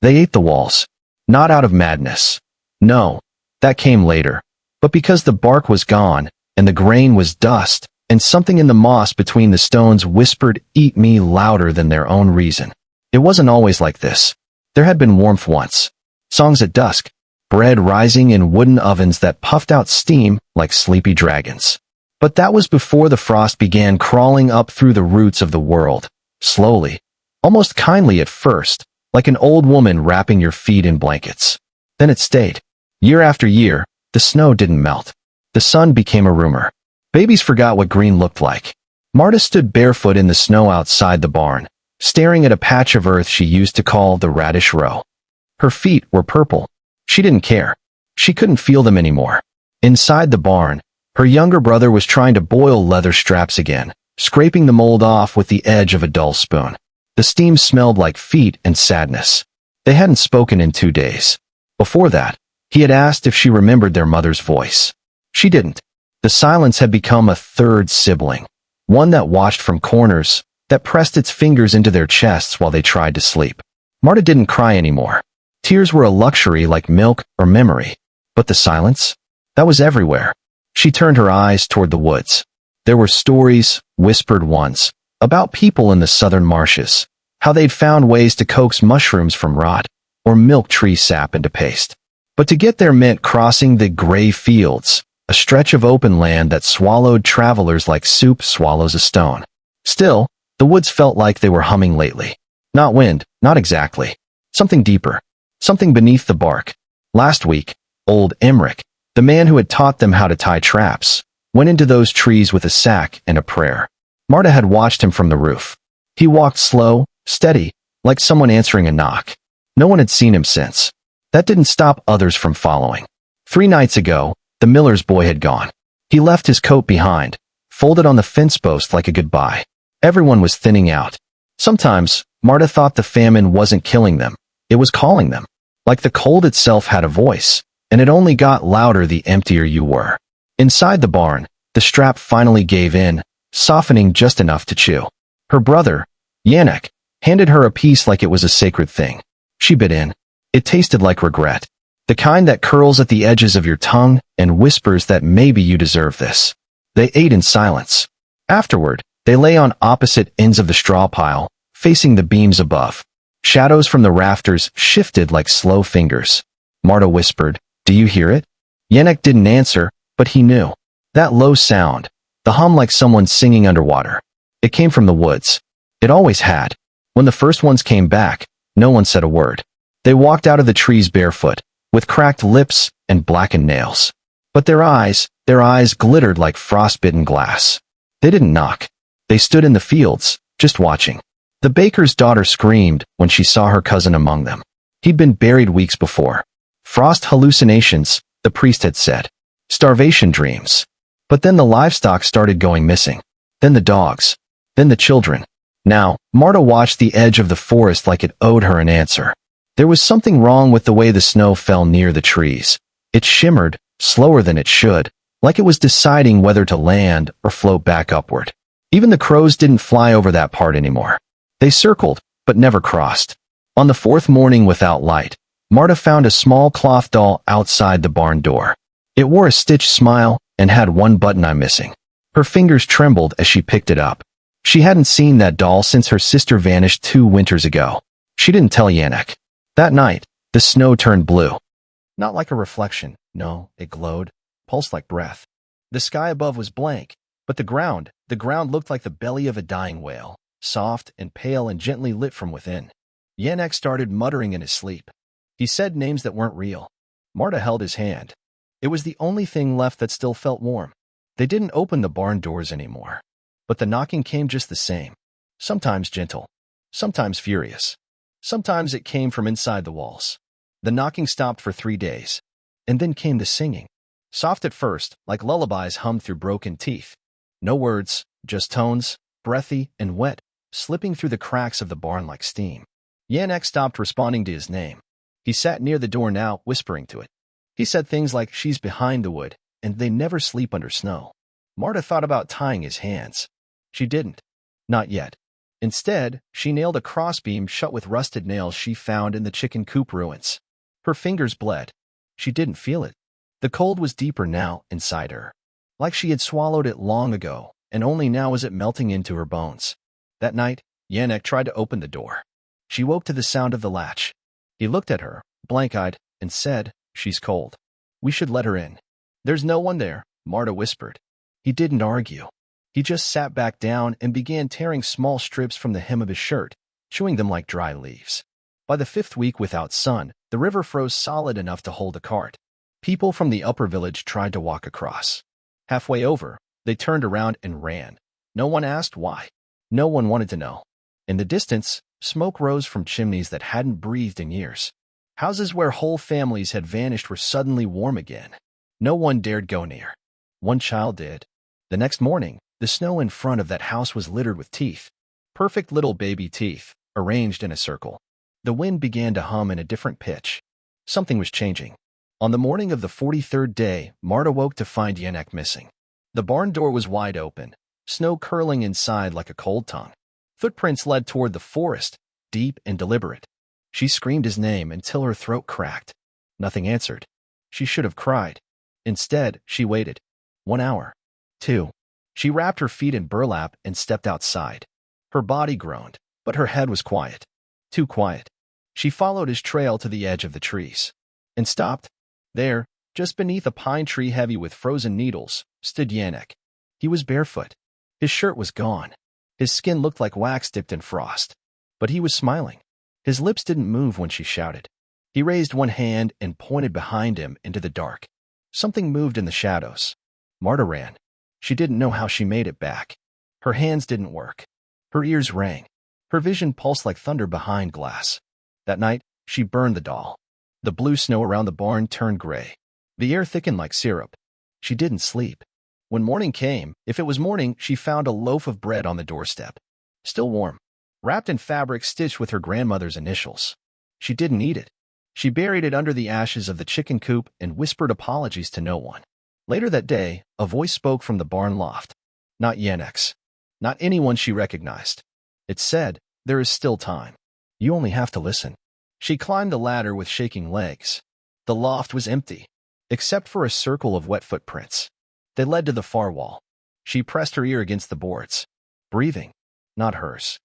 They ate the walls. Not out of madness. No, that came later. But because the bark was gone, and the grain was dust, and something in the moss between the stones whispered, "Eat me," louder than their own reason. It wasn't always like this. There had been warmth once. Songs at dusk. Bread rising in wooden ovens that puffed out steam like sleepy dragons. But that was before the frost began crawling up through the roots of the world. Slowly. Almost kindly at first, like an old woman wrapping your feet in blankets. Then it stayed. Year after year, the snow didn't melt. The sun became a rumor. Babies forgot what green looked like. Marta stood barefoot in the snow outside the barn, staring at a patch of earth she used to call the radish row. Her feet were purple. She didn't care. She couldn't feel them anymore. Inside the barn, her younger brother was trying to boil leather straps again, scraping the mold off with the edge of a dull spoon. The steam smelled like feet and sadness. They hadn't spoken in 2 days. Before that, he had asked if she remembered their mother's voice. She didn't. The silence had become a third sibling, one that watched from corners, that pressed its fingers into their chests while they tried to sleep. Marta didn't cry anymore. Tears were a luxury like milk or memory. But the silence? That was everywhere. She turned her eyes toward the woods. There were stories, whispered ones, about people in the southern marshes, how they'd found ways to coax mushrooms from rot, or milk tree sap into paste. But to get there meant crossing the gray fields, a stretch of open land that swallowed travelers like soup swallows a stone. Still, the woods felt like they were humming lately. Not wind, not exactly. Something deeper. Something beneath the bark. Last week, old Emmerich, the man who had taught them how to tie traps, went into those trees with a sack and a prayer. Marta had watched him from the roof. He walked slow, steady, like someone answering a knock. No one had seen him since. That didn't stop others from following. 3 nights ago, the miller's boy had gone. He left his coat behind, folded on the fence post like a goodbye. Everyone was thinning out. Sometimes, Marta thought the famine wasn't killing them. It was calling them. Like the cold itself had a voice, and it only got louder the emptier you were. Inside the barn, the strap finally gave in, softening just enough to chew. Her brother, Yannick, handed her a piece like it was a sacred thing. She bit in. It tasted like regret. The kind that curls at the edges of your tongue and whispers that maybe you deserve this. They ate in silence. Afterward, they lay on opposite ends of the straw pile, facing the beams above. Shadows from the rafters shifted like slow fingers. Marta whispered, "Do you hear it?" Yannick didn't answer, but he knew. That low sound, the hum like someone singing underwater. It came from the woods. It always had. When the first ones came back, no one said a word. They walked out of the trees barefoot, with cracked lips and blackened nails. But their eyes glittered like frostbitten glass. They didn't knock. They stood in the fields, just watching. The baker's daughter screamed when she saw her cousin among them. He'd been buried weeks before. Frost hallucinations, the priest had said. Starvation dreams. But then the livestock started going missing. Then the dogs. Then the children. Now, Marta watched the edge of the forest like it owed her an answer. There was something wrong with the way the snow fell near the trees. It shimmered, slower than it should, like it was deciding whether to land or float back upward. Even the crows didn't fly over that part anymore. They circled, but never crossed. On the 4th morning without light, Marta found a small cloth doll outside the barn door. It wore a stitched smile and had one button eye missing. Her fingers trembled as she picked it up. She hadn't seen that doll since her sister vanished 2 winters ago. She didn't tell Yannick. That night, the snow turned blue. Not like a reflection, no, it glowed, pulsed like breath. The sky above was blank, but the ground looked like the belly of a dying whale, soft and pale and gently lit from within. Yannick started muttering in his sleep. He said names that weren't real. Marta held his hand. It was the only thing left that still felt warm. They didn't open the barn doors anymore. But the knocking came just the same. Sometimes gentle. Sometimes furious. Sometimes it came from inside the walls. The knocking stopped for 3 days. And then came the singing. Soft at first, like lullabies hummed through broken teeth. No words, just tones, breathy and wet, slipping through the cracks of the barn like steam. Yannick stopped responding to his name. He sat near the door now, whispering to it. He said things like, "She's behind the wood, and they never sleep under snow." Marta thought about tying his hands. She didn't. Not yet. Instead, she nailed a crossbeam shut with rusted nails she found in the chicken coop ruins. Her fingers bled. She didn't feel it. The cold was deeper now inside her, like she had swallowed it long ago, and only now was it melting into her bones. That night, Yannick tried to open the door. She woke to the sound of the latch. He looked at her, blank-eyed, and said, "She's cold. We should let her in." "There's no one there," Marta whispered. He didn't argue. He just sat back down and began tearing small strips from the hem of his shirt, chewing them like dry leaves. By the 5th week without sun, the river froze solid enough to hold a cart. People from the upper village tried to walk across. Halfway over, they turned around and ran. No one asked why. No one wanted to know. In the distance, smoke rose from chimneys that hadn't breathed in years. Houses where whole families had vanished were suddenly warm again. No one dared go near. One child did. The next morning, the snow in front of that house was littered with teeth. Perfect little baby teeth, arranged in a circle. The wind began to hum in a different pitch. Something was changing. On the morning of the 43rd day, Marta woke to find Yannick missing. The barn door was wide open, snow curling inside like a cold tongue. Footprints led toward the forest, deep and deliberate. She screamed his name until her throat cracked. Nothing answered. She should have cried. Instead, she waited. 1 hour. 2. She wrapped her feet in burlap and stepped outside. Her body groaned, but her head was quiet. Too quiet. She followed his trail to the edge of the trees. And stopped. There, just beneath a pine tree heavy with frozen needles, stood Yannick. He was barefoot. His shirt was gone. His skin looked like wax dipped in frost. But he was smiling. His lips didn't move when she shouted. He raised one hand and pointed behind him into the dark. Something moved in the shadows. Marta ran. She didn't know how she made it back. Her hands didn't work. Her ears rang. Her vision pulsed like thunder behind glass. That night, she burned the doll. The blue snow around the barn turned gray. The air thickened like syrup. She didn't sleep. When morning came, if it was morning, she found a loaf of bread on the doorstep. Still warm. Wrapped in fabric stitched with her grandmother's initials. She didn't eat it. She buried it under the ashes of the chicken coop and whispered apologies to no one. Later that day, a voice spoke from the barn loft. Not Yannick's. Not anyone she recognized. It said, "There is still time. You only have to listen." She climbed the ladder with shaking legs. The loft was empty, except for a circle of wet footprints. They led to the far wall. She pressed her ear against the boards. Breathing. Not hers.